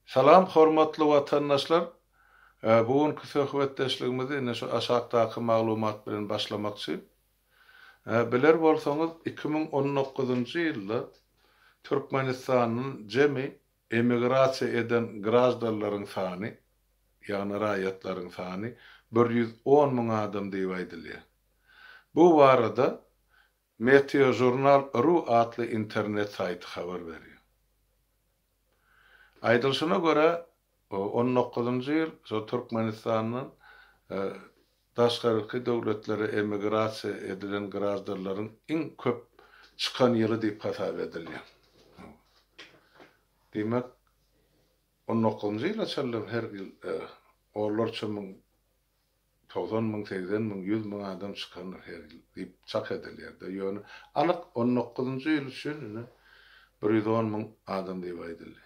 Salam hormatly watandaşlar. Bugünkü söhbetdeşligimizi ine şu aşağıdaki maglumat bilen başlamakçy. Biler bolsaňyz 2019-njy ýylda Türkmenistanyň jemi emigrasiýa eden grazdalaryň sany, ýagny raýatlaryň sany 110 000 adam diýip aýdylýar. Bu barada Meteojurnal.ru adly internet saýty habar berýär. Aýdylşyna görä 19-njy ýyl so Türkmenistanyň daşgarky döwletlere emigrasiýa edilen grazdalaryň iň köp çykan ýyly diýip hasap edilýär. Demek 19-njy ýyla çyldyr her ýyl orlarça 90 000, 80 000, 100 000 adam çykanlar her ýyl diýip çak edilýär. Ýöne anyk 19-njy ýyl üçin 110 000 adam diýip aýdylýar.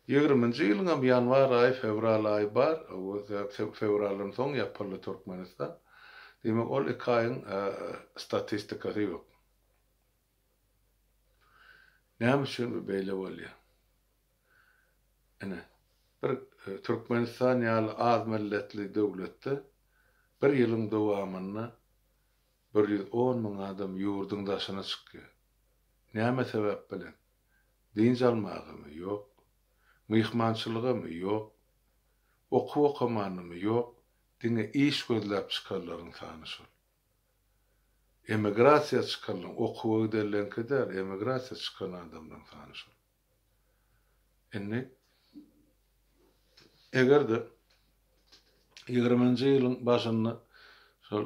20-nji ýylyň ýanwar aýy, fevral aýy bar, fevralın soň ýapyldy Türkmenistan. Demek ol 2 aýyň statistikasy ýok. Näme üçin beýle bolýar? Bir Türkmenistan ýaly az milletli döwletde bir ýylyň dowamyna 110 000 adam ýurdun daşyna çykýar. Näme sebäp bilen? Din jalmagymy ýok. Myhmançylygamy ýok, okuwamanymy ýok, diňe iş gözläp çykanlaryň sany şol. Emigrasiýa çykanlar, okuwy delen kadar emigrasiýa çykan adamlaryň sany şol. Egerde 20-nji ýylyň başynda şol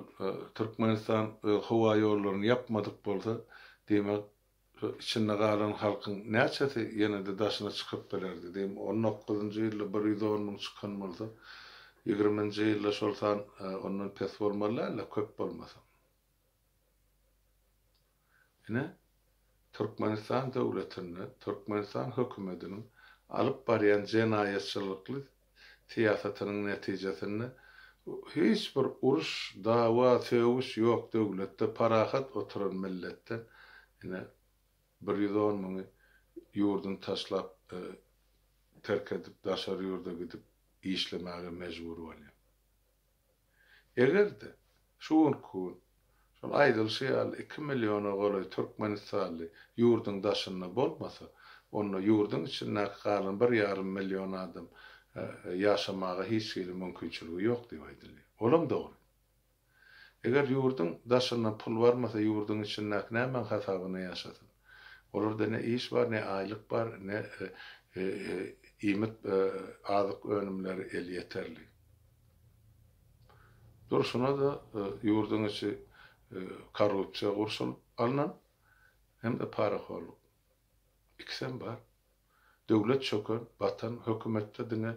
Türkmenistan howa ýollaryny ýapmadyk bolsa, demek içinde galan halkyň näçesi ýene-de daşyna çykyp bererdi. Diýim 19-njy ýylda 110 000 çykan bolsa, 20-nji ýylda şol san ondan pes bolmalarla köp bolmasa. Türkmenistan döwletinde, Türkmenistan hökümetiniň alyp barýan jenaýetçilikli siýasatynyň netijesinde hiç bir uruş, dawa, söwüş ýok döwletde, parahat oturan milletde 110 000 ýurdun taşlap terk edip daşary ýurda gidip işlemäge mejbur bolýar. Egerde şol aýdylşy ýaly 2 milliona goly Türkmenistanly ýurdun daşyna bolmasa, onu ýurdun içinde galan 1,5 million adam ýaşamaga hiç bir mümkinçiligi ýok diýip aýdylýar. Olam dogry. Eger ýurdun daşyna pul barmasa, ýurdun içinde näme hasabyna ýaşasyn? Olurda ne iş var, ne aylık var, ne azık önümleri el yeterli. Durşuna da yurdun içi korrupsiya kurşun alınan hem de para horluk. İkisem var. Devlet çökön, vatan, hükümette dine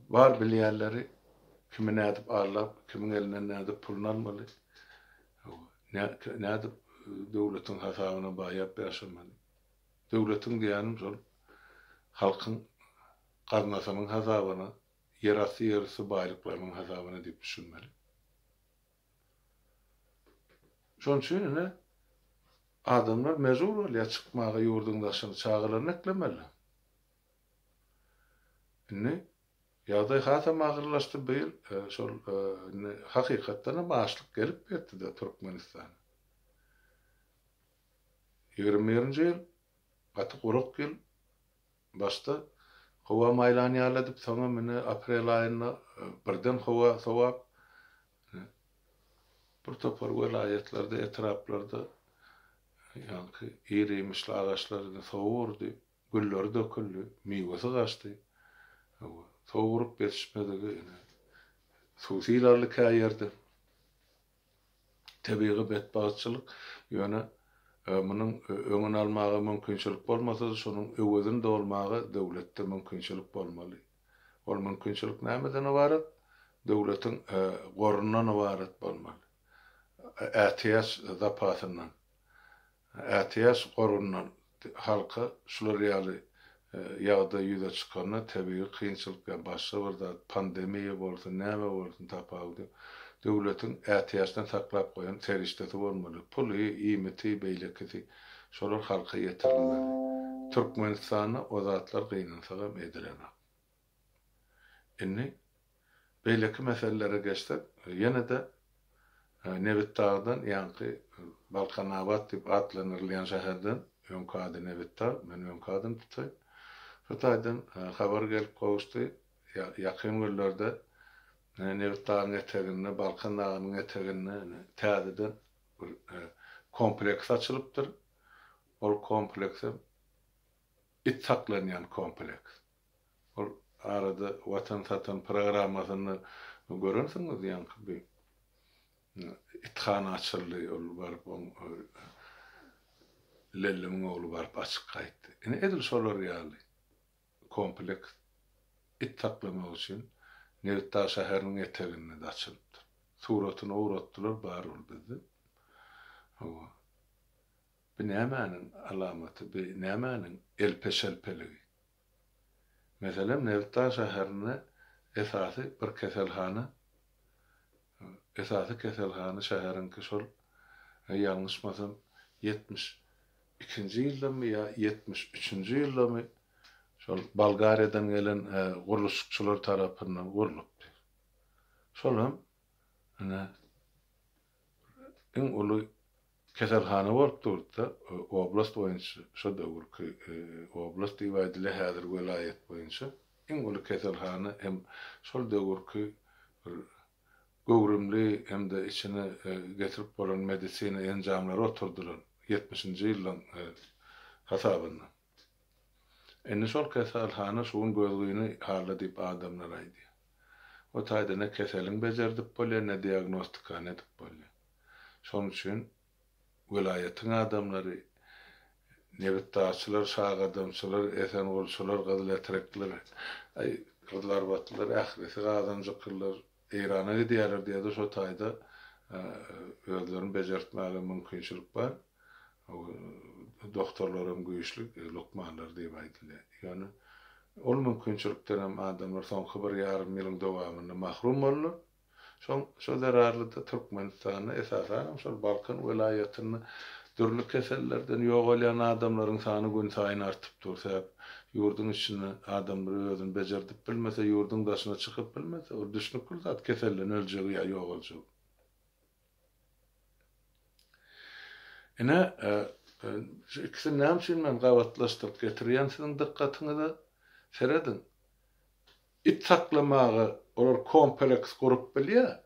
var bilýärleri kimin edip ağırlap, kimin elinden edip pulunu almalı. Ne edip döwletiň hasabyna baýap ýaşamaly. Döwletiň diýenim şol halkyň garnasynyň hasabyna, ýerasy baýlyklarynyň hasabyna diýip düşünmeli. Şoň üçin adamlar mejbur bolýar çykmagy ýurdun daşyny çağılaryny eklemeli. Ýagdaý hasam agyrlaşdy beýil, şol hakykatdan başlyk gelip ýetdi de Türkmenistan. 20-nji ýyl gaty guruk ýyl başda howa maýlany ýaladip soňa mene aprel aýynda birden howa sowap bir topar welaýetlarda, etraplarda ýa-ni ýerimişli agaçlar sowurdy, güller döküldi, miwesi gaçdy. Sowurup betişmedigi suwsiýlarly käýerdi. Tebigy betbaçylyk ýöne munyň öňüni almagy mümkinçilik bolmasa, şonuň öwedinde bolmagy döwletde mümkinçilik bolmaly. Ol mümkinçilik nämeden ibaret? Döwletiň gorundan ibaret bolmaly. Ätiýas zapasyndan. Ätiýas gorundan halka şular ýaly ýagda ýüze çykanyna tebii kynçylyk başga bir zat pandemiýa bolsa, näme bolsun tapawdy. Döwletiň ätiýasdan saklap goýan serişdesi bolmaly. Puly, iýmiti, beýlekisi şolar halka ýetirilmeli. Türkmenistan'a o zatlar gynansaga edilenak. Inni beýleki meselelere geçsek, ýene de Nevit Dağ'dan ýanky Balkanabad diýip atlanyrlayan şäherden öňkady Nevit Dağ, men öňkadyny tutay. Şutaýdan habar gelip gowuşdy, ýakyn günlerde Nevit Dağ'yň eteginde, Balkan Dağ'ynyň eteginde täzeden bir kompleks açylypdyr. Ol komplekse it saklanýan kompleks. Ol arada Watan Satan programasyny görürsüňiz ýanky bir itxana açıldı, ol barıp Lellimin oğlu barıp açık kayıttı. Edil solar ýaly kompleks it saklamak için Nevit Dağ şäheriniň eteginde de açylypdyr. Suratyny uğratdylar, bar ol bizde. Bu nämäniň alamaty, bu nämäniň elpeşelpeligi. Meselem Nevit Dağ şäherine esasy bir keselhana, şäheriňki şol ýalňyşmasam 72-nji ýyldamy ýa 73-nji ýyldamy şol Bulgariýadan gelen guruluşçular tarapyndan gurulypdy. Şolam iň uly keselhana bolup durdy, oblast boýunça şo döwürki oblast diýip aýdylýar häzir welaýet boýunça iň uly keselhana hem şol döwürki göwrümli hem de içine getirip bolan medisina enjamlary oturdular 70-nji ýylyň hasabyndan. Indi şol keselhana şuň gözlüğini harla diýip adamlar aýdy. O taýda ne keseliň bejerdip bolýar, ne diagnostika edip bolýar. Şonuň üçin welaýetiň adamlary, Nevit Dağçylar, şag adamçylar, esen bolçular, gyzyl etrekler, gyzlar batlylar, ähirisi gazanjyklar, Eýrana gidýärler diýdi, şo taýda özlerini bejertmäge mümkinçilik bar. Doktorlarym güýçli, lokmanlar diýip aýdylýar. Ýani ol mümkinçilikden hem adamlar soňky 1,5 ýylyň dowamynda mahrum bolýar. Şo zararly da Türkmenistana esasan şol Balkan welaýatyny dürli kesellerden ýogalyan adamlaryň sany gün saýyn artyp dursa, ýurdun içinde adamlar özüni bejerdip bilmese, ýurdun daşyna çykyp bilmese, o düşnükül zat keselden öljegi ýa ýok boljak. İkisini näme üçin men gawatlaşdyryp getirýän siziň dikkatyňizi seredin. It saklamagy olar kompleks gurup bilýär.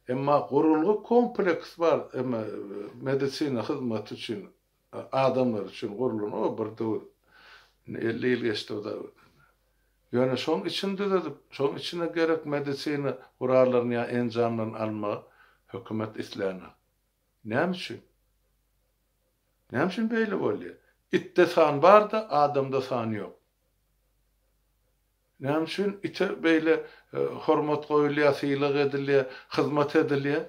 Emma gurulgy kompleks bar, emma medisina hyzmaty üçin adamlar üçin gurulan o bir döwür 50 ýyl geçdi o da. Ýöne şoň içinde de şoň içine gerek medisina gurarlaryny ýa enjamlaryny almagy hökümet isläne. Näme üçin? Näme üçin beýle bolýar? Itde san bar da adamda san ýok. Näme üçin ite beýle hormat goýulýar, syýlyk edilýär, hyzmat edilýär?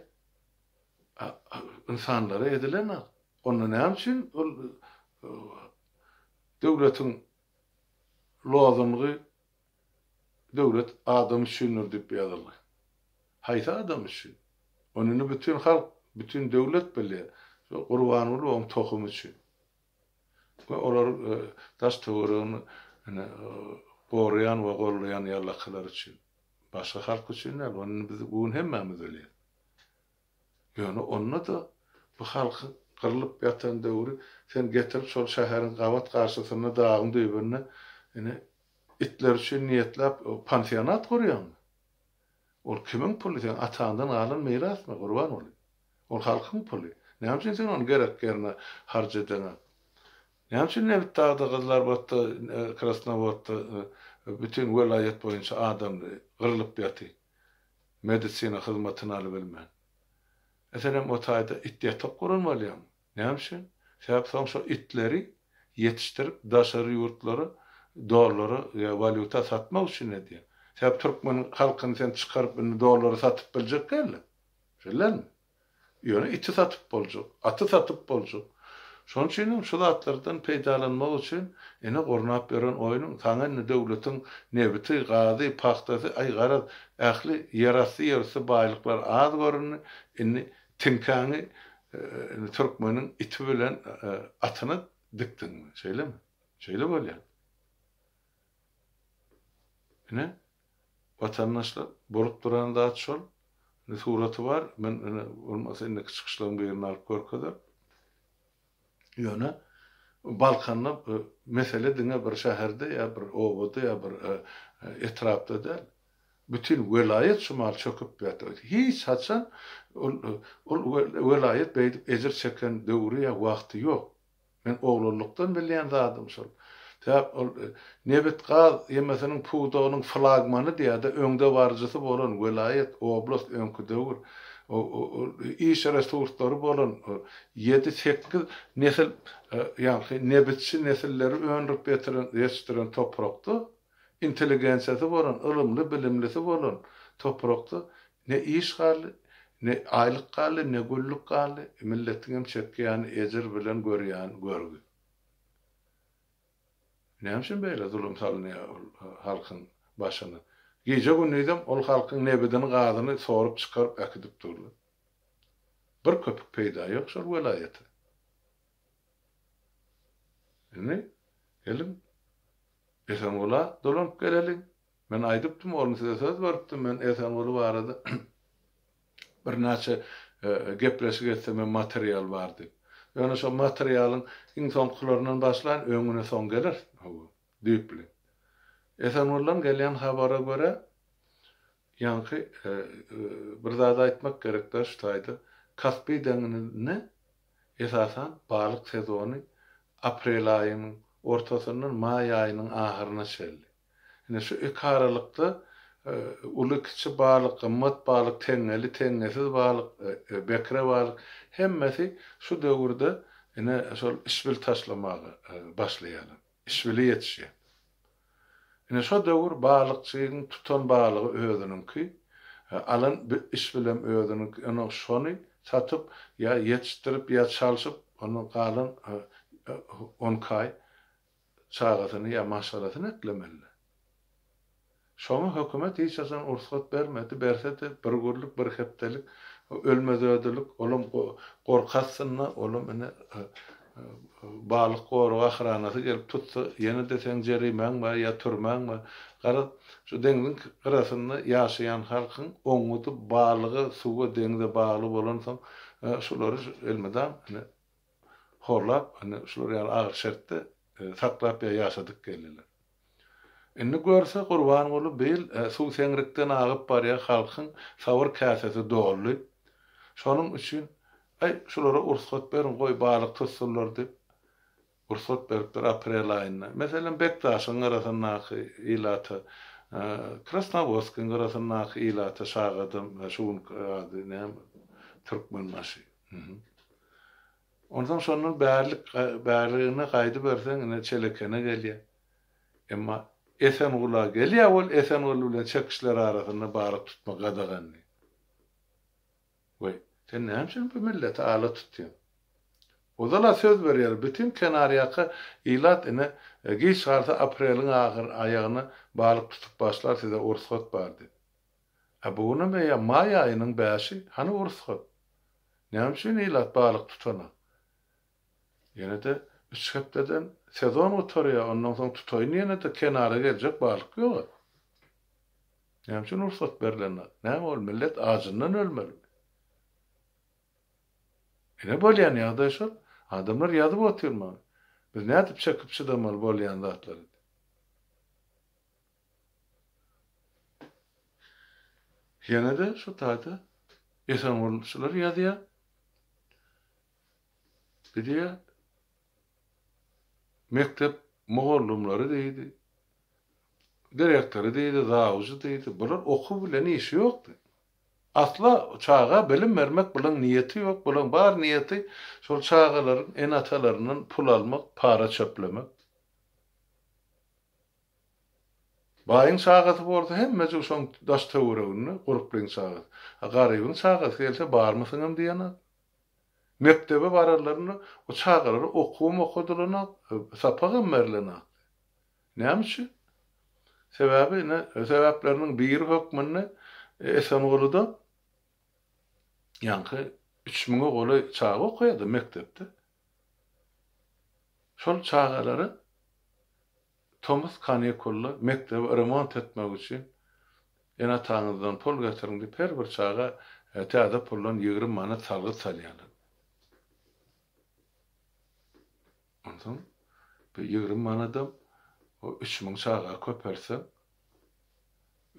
İnsanlara edilenak. Onu näme üçin döwletiň lozumly döwlet adam üçindir diýip ýazylýar. Haýsy adam üçin? Onu bütün halk, bütün döwlet bilýär. Gurbanyny oň tohumy üçin. Ve olar daş töweregiň borayan we gollayan ýarlaklar üçin. Başga halk üçin näme? Onu biz bugün hemmemiz bilýär. Ýöne onu da bu halky kırılıp yatan döwri sen getirip şol şäheriň gawat garşysyna dağın düýbüne itler üçin niýetlap pansionat kurýan. Ol kimiň puly? Sen atandan alan mirasmy gurban boly? Ol halkyň puly. Näme üçin sen onu gereklerine harjadana? Näme üçin Nevit Dağda, gyzlar batda, Krasnovodda bütün welaýet boýunça adam gyrılıp ýaty. Medisina hyzmatyny alyp bilmän. Eselem o taýda it ýatak guranmalýar. Näme üçin? Sebäp soňşa itleri ýetişdirip daşary ýurtlary, dolary ýa valyuta satmak üçin edýär. Sebäp türkmen halkyny sen çykaryp dolary satyp biljek geldi. Şeýlemi? Ýöne iti satyp boljak, aty satyp boljak. Şoň üçin şu zatlardan peýdalanmak üçin ene gornap beren oýunyň taňa döwletiň nebiti, gazy, paxtasy, ay garaz, ähli ýarasy ýersi baýlyklar az görünni, inni tinkany türkmeniň iti bilen atyny dikdiňmi? Şeýlemi? Şeýle bolýar. Ine vatandaşlar borup duran zat şol. Ne suraty bar. Men olmasa indi çıkışlaryň birini alyp görkezler. Ýöne Balkanla mesele diňe bir şäherde ýa bir owada ýa bir etrapda da bütün welayet şumal çöküp ýatyr. Hiç haçan ol welayet beýdip ejir çeken döwri ýa wagty ýok. Men oglulukdan bilýän zadym şol. Täp ol nebet gaz ýemesiniň puwdagynyň flagmany diýär-de öňde barjysy bolan welayet, oblast öňkü döwür. O iş resurslary bolan 7-8 nesil ýa-ni nebetçi nesilleri öňrüp getiren, ýetişdiren toprakda inteligensiýasy bolan, ylymly, bilimlisi bolan toprakda ne iş galy, ne aýlyk galy, ne güllük galy, milletiň çekýän ejir bilen görýän görgü. Näme beýle zulüm salynýar halkyň başyna? Gece gündüzem ol halkyň nebeden gazyny sorup çykaryp äkidip durdy. Bir köpük peýda ýok şol welaýaty. Ine gelin Esenbola dolanyp gelelim. Men aýdypdym, onuň size söz beripdim. Men Esenbola barada bir näçe gepleşik etsem material bardy. Ýöne şo materialyň iň soňkularyndan başlaýan öňüne soň gelir. Düýpli. Esenbola'dan gelýän habara göre ýa-ni bir zat aýtmak gerekdir şu taýda. Kaspy deňini esasan balyk sezony aprel aýynyň ortasyndan may aýynyň ahyryna çeldi. Ine şu iki aralykda uly kiçi balyk, gymmat balyk, teňeli, teňesiz balyk, bekre balyk hemmesi şu döwürde ine şol işbil taşlamagy başlaýar. İşbili ýetişýär. Ine şo döwür balykçylygyň tutan balygy özüniňki alan bir iş bilen özüniňki onu şonu satyp ýa ýetişdirip ýa çalyşyp onu galan 10 kay çağatyny ýa maşgalatyny eklemeli. Şoňa hökümet hiç asan ursat bermedi, berse de bir gürlük, bir hepdelik, ölmezödülük, olum gorkatsyna, olum ine balyk goru ahranasy gelip tutsa, ýene de sen jerimen we ýa türmen we gara şu deňiň gyrasynda ýaşaýan halkyň oňudy balygy suwa deňde bagly bolan soň şolary elmeden horlap, şolary agyr şertde saklap ýaşadyk geldiler. Indi görse gurban bolup beýil suw seňrekden agyp barýar halkyň sawur käsesi dolly. Şonuň üçin şolara ursat berin, goý balyk tutsunlar dip ursat beripdir aprel aýyna. Meselem Bektaşyň arasyndaky ilata, Krasnovodskýň arasyndaky ilata şagadym, şuň ady näme türkmenmaşy. Ondan şonuň bärligine gaýdy berseň ine çelekene gelýär. Emma Esenbola gelýär, ol Esenbola bilen çekişler arasynda balyk tutma gadaganly. Goý, sen näme bu milleti ala tutýan? Ozala söz berýär, bütün kenaryaky ilat ine giş garsa apreliň ahyr aýagyna balyk tutup başlar size ursat bardy. Buny meýa may aýynyň bäşi, hany ursat? Näme üçin ilat balyk tutana? Ýene de 3 hepdeden sezon oturýar, ondan soň tutaýyn ýene de kenara geljek balyk ýok. Näme üçin ursat berilenler? Näme ol millet ajyndan ölmeli? Ine bolýan ýagdaý şol, adamlar ýazyp oturmaly. Biz nädip çekip çydamaly bolýan zatlary? Ýene de şu taýda Esenbolçylar ýazýar. Biri mektep mogallumlary diýdi. Direktori diýdi, zawjy diýdi. Bular okuw bilen işi ýokdy. Asla çağa bilim vermek bilen niyeti ýok. Bulan bar niyeti şol çağalaryň enatalarynyň pul almak, para çöplemek. Baýyň çağaty bolsa hemmesi şoň daş töweregini guruplyň çağaty. Garybyň çağaty gelse barmysyňam diýenek. Mektebe bararlaryny o çağalary okuwum okudylanak, sapagym merlenak. Näme üçin? Sebebi ne? Sebäpleriniň biri hökmünde Esenbolada ýanky 3000 goly çağa okuýardy mektepde. Şol çağalary Thomas Kanikolla mektebi remont etmek üçin ena taňyzdan pul getirin diýip her bir çaga täze pullan 20 manat salgy salýarlar. Ondan bu 20 manatdan o 3000 çaga köperse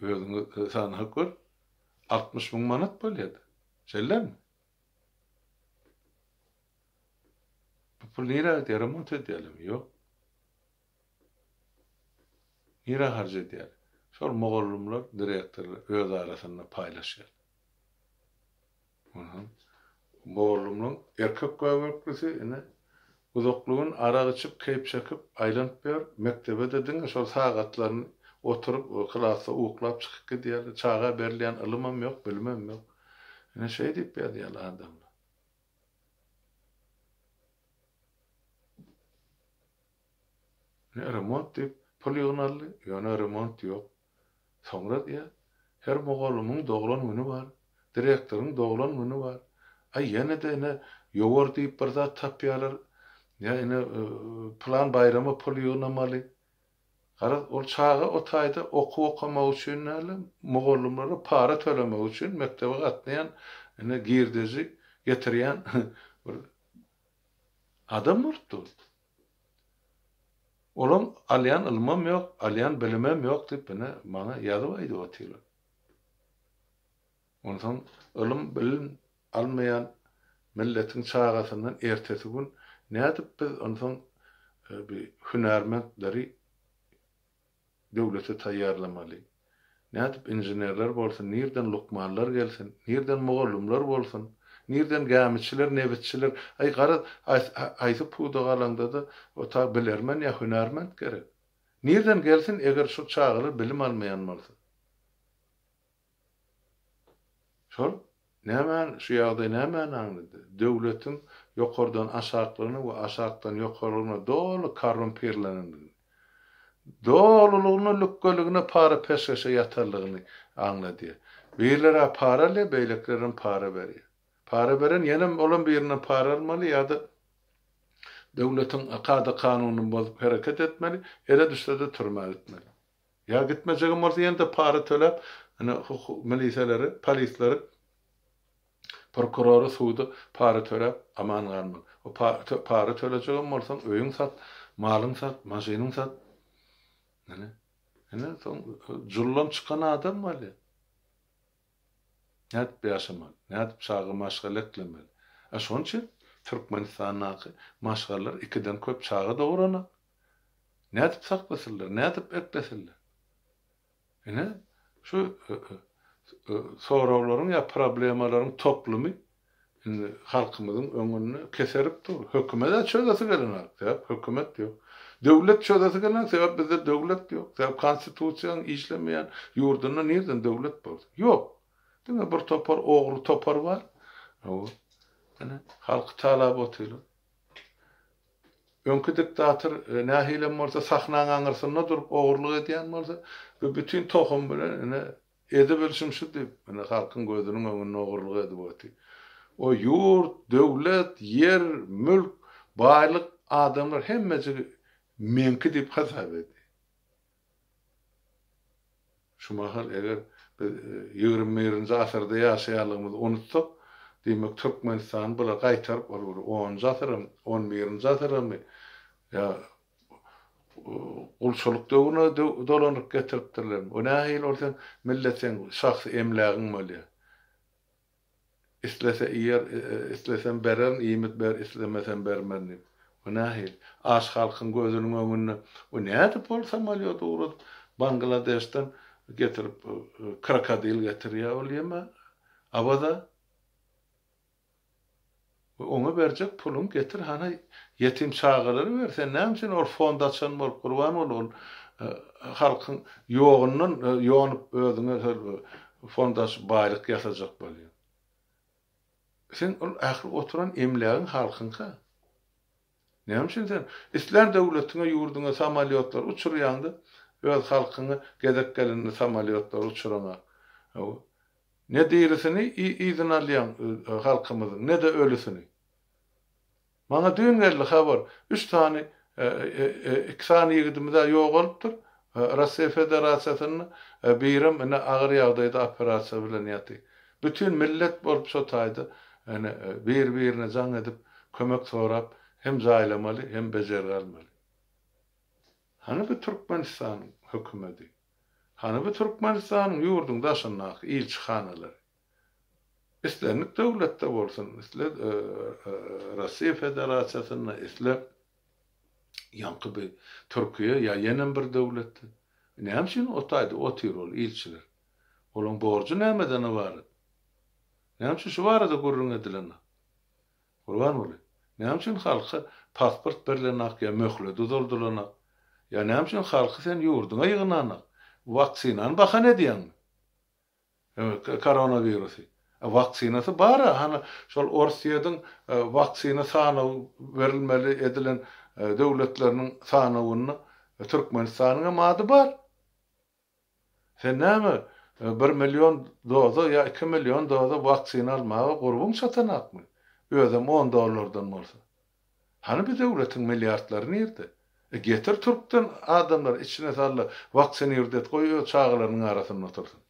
özüňi sanyp gör 60 000 manat bolýar. Şeýlemi? Bu pul nirä remont edýärmi? Ýok. Nirä harjadýar? Şol mogollumlar, direktorlar öz arasynda paýlaşýar. Mogollumlaryň erkek göwürklisi ene uzaklygyň ara içip, keyip çekip, aýlanyp ber, mektebe dediň şol sagatlaryny oturup, klassa uklap çykyp gidýär. Çaga berilýän ilmem ýok, bilmem ýok. Ene şeý diýip berýärler adamlar. Ne remont diýip pul ýygnaly, ýöne remont ýok. Soňra diýär, her mogollumyň doglan güni bar, direktoryň doglan güni bar. Ay ýene de ene ýogor diýip bir zat tapýarlar. Ya ene plan bayramy pul ýygnamaly. Gara ol çaga o taýda okumak üçin näle mogollumlara para tölemek üçin mektebe gatnaýan ene girdezi getirýän bir adam urtdy. Olam alyan ilmam ýok, alyan bilimem ýok diýip ene maňa ýazyp aýdyp atýarlar. Ondan ilim bilim almayan milletin çağasından ertesi gün nädip biz ondan bir hünärmendleri döwlete taýýarlamaly. Nädip injenerler bolsun, nirden lukmanlar gelsin, nirden mogollumlar bolsun, nirden gämitçiler, nebetçiler. Ay gara aýsy puda galanda da o ta bilermen ya hünärmend gerek. Nirden gelsin eger şu çağalar bilim almayan bolsa. Şol nämen şu ýagdaý nämen aňlady? Döwletiň ýokardan aşaklaryny we aşakdan ýokaryna dolu korrumperlenýär. Dolulugyny, lükkeligini para peşkeşe ýatarlygyny aňlady. Beýlere para le, beýleklerin para berýär. Para beren ýene olan birine para almaly ýa-da döwletiň akada kanunyny bozup hareket etmeli, ele düşse de turmaly etmeli. Ya gitmejegim bolsa ýene para töläp, ana milisiýaleri, polisleri, prokuroru, suwdy para töläp aman galmaly. O para tölejegim bolsa öýüň sat, malyň sat, maşynyň sat. Ene jullam çıkan adam mali. Nädip ýaşamaly, nädip çagy maşgal etlemeli. Şoň üçin Türkmenistanyň maşgallar ikiden köp çaga dogranok. Nädip saklasyllar, nädip eklesiller. Ene şu sorawlaryň ya problemalaryň toplumy halkymyzyň öňüni keserip dur. Hökümet çözesi gelenok, hökümet ýok. Döwlet çözesi gelen sebäp bizde döwlet ýok. Sebäp konstitusiýaň işlemeýän ýurdunda nerden döwlet bolsa? Ýok. Diňe bir topar ogry topar bar. Ene halk talap otýar. Öňkü diktator nähilem bolsa sahnaň aňyrsynda durup ogurlyk edýän bolsa, bu bütün tohum bilen ene edebilşim şu diýip, ene halkyň gözüniň öňünde ogurlyk edip otýar. O ýurt, döwlet, yer, mülk, baýlyk adamlar hemmesi menki diýip hasap edýär. Şu mahal eger 20-nji asyrda ýaşaýanlygymyzy unutsak, demek Türkmenistan bular gaýtaryp 10-nji asyrym, 11-nji asyrym ya ulçuluk döwrüne dolanyp getiripdirler. O nähil bolsa milletin şahsy emlägiň bolýar. İslese ýer, islesen beren, iýmit ber, islemesen bermen. O nähil aş halkyň gözüniň öňünde o nädip bolsa malýat urup Bangladeşden getirip krokodil getirýär bolýarmy? Abada ona berjek pulun getir hana yetim çağalary bersen näme üçin ol fondasiýon bolup gurban ol halkyň ýogundan ýonyp özüňe fondasiýon baýlyk ýasajak bolýar. Sen ol ähli oturan emlägiň halkynka. Näme üçin sen İslam döwletiňe ýurduňa samolyotlar uçurýandy, öz halkyny gezek gelende samolyotlar uçurana. Ne diýersini izin alýan halkymyzyň, ne de ölüsini. Maňa dün geldi habar, 3 tane 2 saniye gidimde ýok bolupdyr. Russiýa Federasiýasyny birim ine agyr ýagdaýda operasiýa bilen ýaty. Bütün millet bolup şotaýdy. Ene bir-birine jaň edip kömek sorap hem jaýlamaly hem bejer almaly. Hani bu Türkmenistan hökümeti. Hani bu Türkmenistan'ın yurdun daşınaq ilçixanalary. İslenlik döwletde bolsun, isler Russiýa Federasiýasyna, isler ýanky bir Türkiýe ýa ýene bir döwletde. Näme o taýda otirol ilçiler. Olaň borjy nämeden ibaret? Näme şu barada gurrun edilen? Gurban boly. Näme halky pasport berilenak ýa möhlet uzuldulanak? Ya näme halky sen ýurduňa ýygynanak? Vaksinan bakan ediyen. Koronavirüsü. Vaksinası bara. Hani şol Orsiýadyň vaksina sany verilmeli edilen döwletleriniň sanawyny Türkmenistanyň mady bar. Sen näme 1 milyon doza ya 2 milyon doza vaksina almagy gurbun satanakmy? Özüm $10 bolsa. Hani bir döwletiň milliardlary nerede? Getir Türk'ten adamlar içine salla vaksini yurdet koyuyor çağlarının arasına otursun.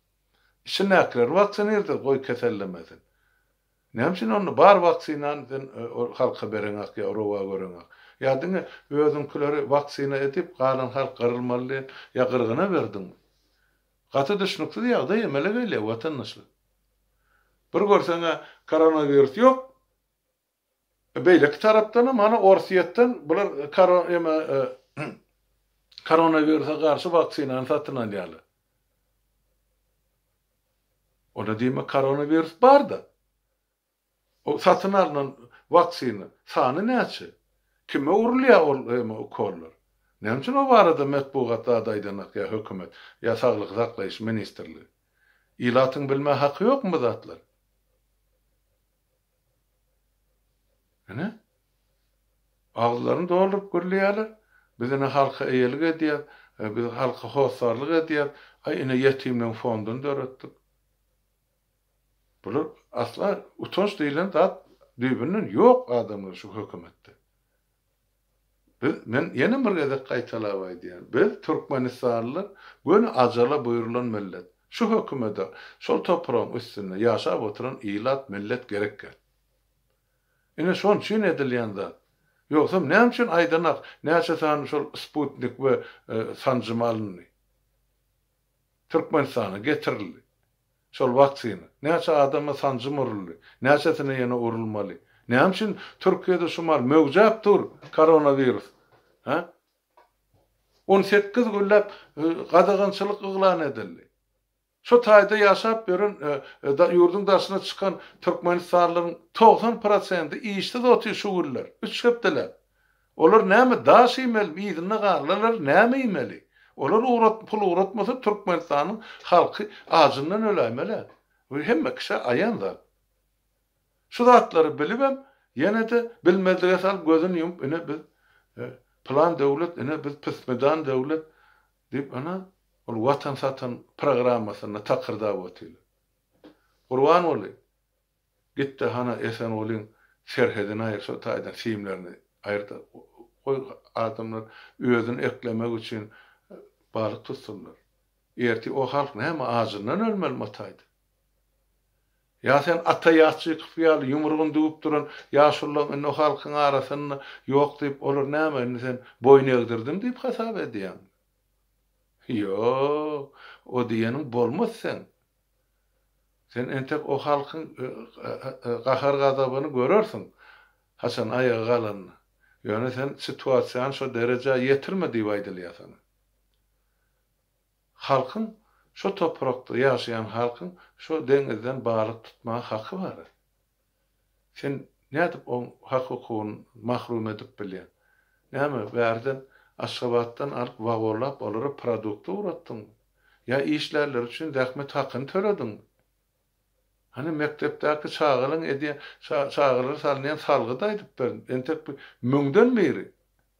İçine akrar vaksini yurdet koy kesellemesin. Nemşin onu bar vaksinan halka berenak ya orova görenak. Ya dine özünkileri vaksina edip kalan halk kırılmalı ya kırgına verdin. Katı dışnıklı ya da yemele geliyor vatandaşlı. Bir görsene koronavirüs yok. Beýleki tarapdan mana Orsiýetden bular koronavirüse garşy vaksinany satyn alýarlar. Ola diýme koronavirüs bar da. O satyn alynan vaksina sany näçe? Kime urulýar o kollar? Näme üçin o barada metbugatda adaýdanak ya hökümet ya saglyk saklaýyş ministrligi? Ilatyň bilme haky ýokmy zatlar? Ne? Ağızlarını doldurup gürleýärler. Bizine halka eýelik edýär, biz halka hosarlyk edýär. Ay ine yetimden fondun döretdik. Bular asla utanç diýilen zat düýbünden ýok adamlar şu hökümetde. Men ýene bir gezek gaýtalap aýdýar. Biz Türkmenistanlylar göni ajala buyurulan millet. Şu hökümete, şol toprağın üstünde ýaşap oturan ilat millet gerekdir. Ine şon üçin edilýän zat. Ýoksa näme üçin aýdanak, näçe sany şol Sputnik we sancımalyny Türkmenistana getirildi. Şol vaksina. Näçe adama sancım uruldy. Näçesine ýene urulmaly. Näme üçin Türkiýede şumar möwjap dur koronavirus. Ha? 18 güllep gadagançylyk yglan edildi. Şu taýda ýaşap beren ýurdun daşyna çykan Türkmenistanlylaryň 90% işde otur şugullar. Üç hepdeler. Olar näme daş ýemeli, ýygyna garlalar näme ýemeli? Olar pul uğratmasa Türkmenistanyň halky ajyndan ölämeli. Bu hemme kişi aýanda. Şu zatlary bilibem, ýene de bilmediler sal gözüni ýumyp ine biz plan döwlet, ine biz pismedan döwlet diýip ana ol watan satan programmasyna takyrdap otyl. Gurban boly. Gitti hana esen olyň serhedine aýyrsa taýdan siýimlerini aýyrda. Oy adamlar özüni eklemek üçin balyk tutsunlar. Erti o halk näme ajyndan ölmeli mataydy. Ya sen ata ýaşçy kypýaly ýumrugyny düýüp duran ýaşullar o halkyň arasyny ýok diýip olar näme sen boyun egdirdim diýip hasap edýän. Yo, o diýenim bolmaz sen. Sen entek o halkyň gahar gazabyny görersiň. Hasan aýaga galanyny. Ýöne sen situasiýany şo derejä ýetirme diýip aýdylýar. Halkyň şo toprakda ýaşaýan halkyň şo deňizden balyk tutmagy haky bar. Sen nädip o hak hukugyny mahrum edip bilýän? Näme berden Aşgabatdan alıp wagorlap olary produkty uratdyň. Ya işlerler üçin zähmet hakyny töredin. Hani mektepdäki çağılyň edýän çağılar salnýan salgyda aýdyp berdin. Entek müňden beri.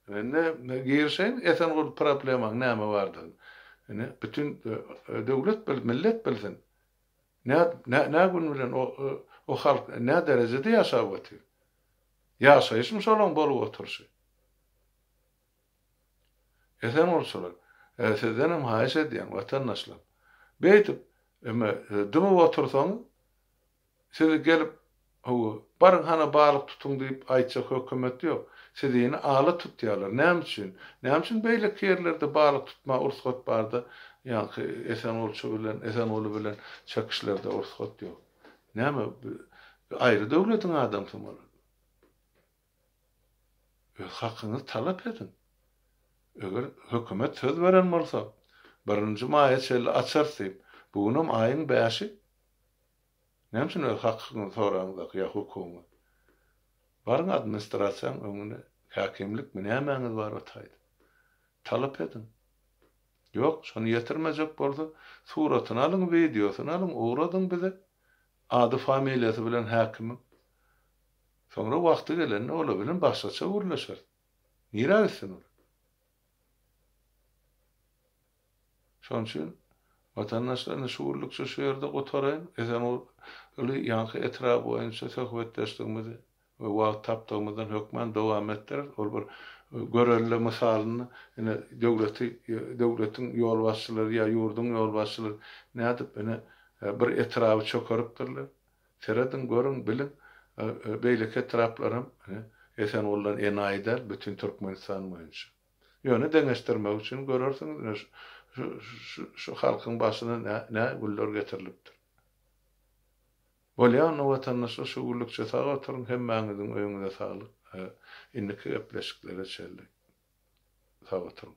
Ne girşeň esen gol problemaň näme bardy? Yani bütün döwlet millet bilsin. Ne gün bilen o halk ne derecede ýaşap otyr? Ýaşaýyşmy şolaň bolup oturşy. esen bolsalar, sizden haýyş edýän watandaşlar. Beýtip, dymy otursaň, siz gelip barın hana balyk tutun diýip aýtjak hökümet ýok. Sizini aly tutýarlar. Näme üçin? Näme üçin beýle yerlerde balyk tutma ursat barda, ýa-ni Esenoğlu bilen çakışlarda ursat ýok. Näme? Aýry döwletiň adamsy bolar. Öz hakyňyzy talap edin. Eger hökümet söz beren bolsa, 1-nji maýa çelli açarsyp, bugunam aýyň 5-i. Näme üçin öz hakyňyzy soraňyz ýa hukumy? Barın administrasiýaň öňüne häkimlik mi nämäňiz bar ataýdy? Talap edin. Ýok, şonu ýetirmejek bolsa, suratyny alyň, videosyny alyň, uğradyň bize. Ady familiýasy bilen häkimi. Soňra wagty gelende ola bilen başgaça gürleşer. Nire gitsin ol? Şoň üçin watandaşlaryny şuurlukça şu ýerde gotarayın. Esenoğlu ýanky etrap boýunça söhbetdeşdigimizi we wagt tapdygymyzdan hökmen dowam etdirer. Ol bir görelli misalyny ine döwletiň ýol başçylary ýa ýurdun ýol başçylary nädip bir etrapy çökeripdirler. Seredin görün bilin beýleki etraplarym Esenoğlu'dan enaýda bütün Türkmenistan boýunça. Ýöne deňeşdirmek üçin görersiňiz şu halkyň başyna nä güller getirilipdir. Bolýan watandaşlar şu gürlükçe sağa oturun, hemmäňiziň öýüňize saglyk. Indiki gepleşiklere çeldik. Sağ oturun.